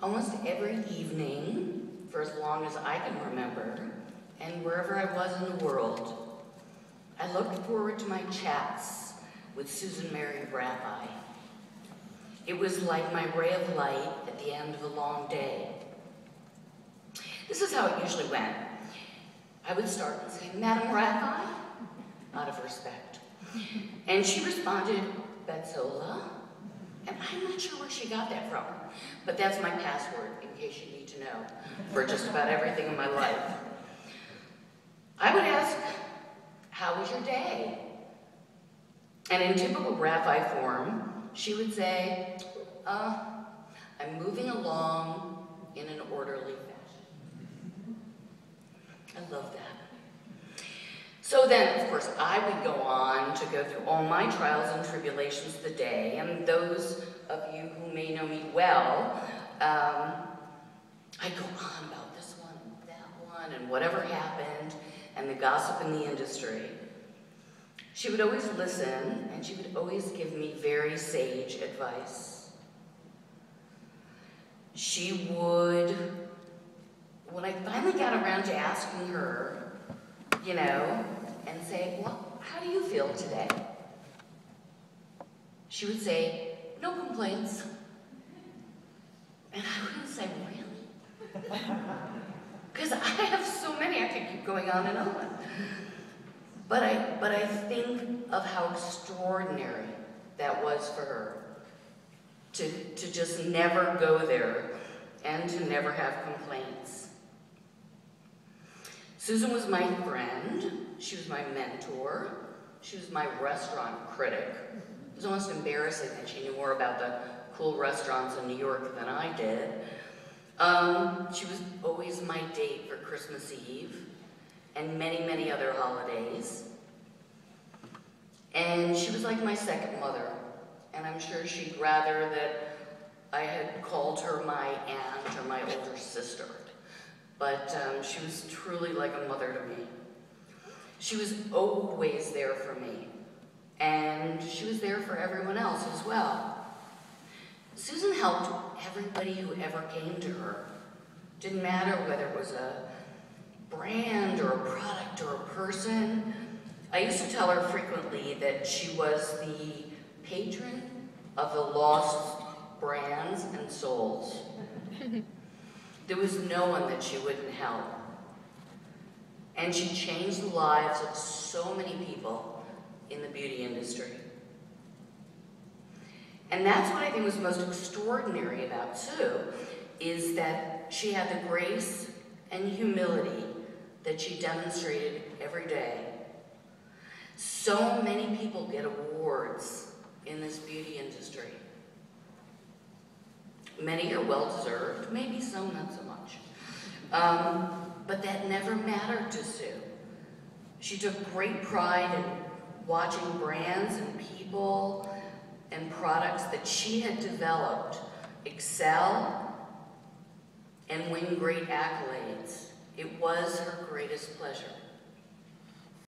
almost every evening for as long as I can remember, and wherever I was in the world, I looked forward to my chats with Susan Mary Rabbi. It was like my ray of light at the end of a long day. This is how it usually went. I would start and say, Madam Rabbi, out of respect. And she responded, Betzola. And I'm not sure where she got that from, but that's my password, in case you need to know, for just about everything in my life. I would ask, how was your day? And in typical rabbi form, she would say, I'm moving along in an orderly fashion. I love that. So then, of course, I would go on to go through all my trials and tribulations of the day, and those of you who may know me well, I'd go on about this one, that one, and whatever happened, and the gossip in the industry. She would always listen, and she would always give me very sage advice. She would, when I finally got around to asking her, you know, and say, well, how do you feel today? She would say, no complaints. And I would say, really? Because I have so many, I could keep going on and on. But I think of how extraordinary that was for her, to just never go there and to never have complaints. Susan was my friend, she was my mentor, she was my restaurant critic. It was almost embarrassing that she knew more about the cool restaurants in New York than I did. She was always my date for Christmas Eve and many, many other holidays. And she was like my second mother, and I'm sure she'd rather that I had called her my aunt or my older sister. But she was truly like a mother to me. She was always there for me, and she was there for everyone else as well. Susan helped everybody who ever came to her. Didn't matter whether it was a brand or a product or a person. I used to tell her frequently that she was the patron of the lost brands and souls. There was no one that she wouldn't help. And she changed the lives of so many people in the beauty industry. And that's what I think was most extraordinary about Sue, is that she had the grace and humility that she demonstrated every day. So many people get awards in this beauty industry. Many are well-deserved, maybe some not so much. But that never mattered to Sue. She took great pride in watching brands and people and products that she had developed excel and win great accolades. It was her greatest pleasure.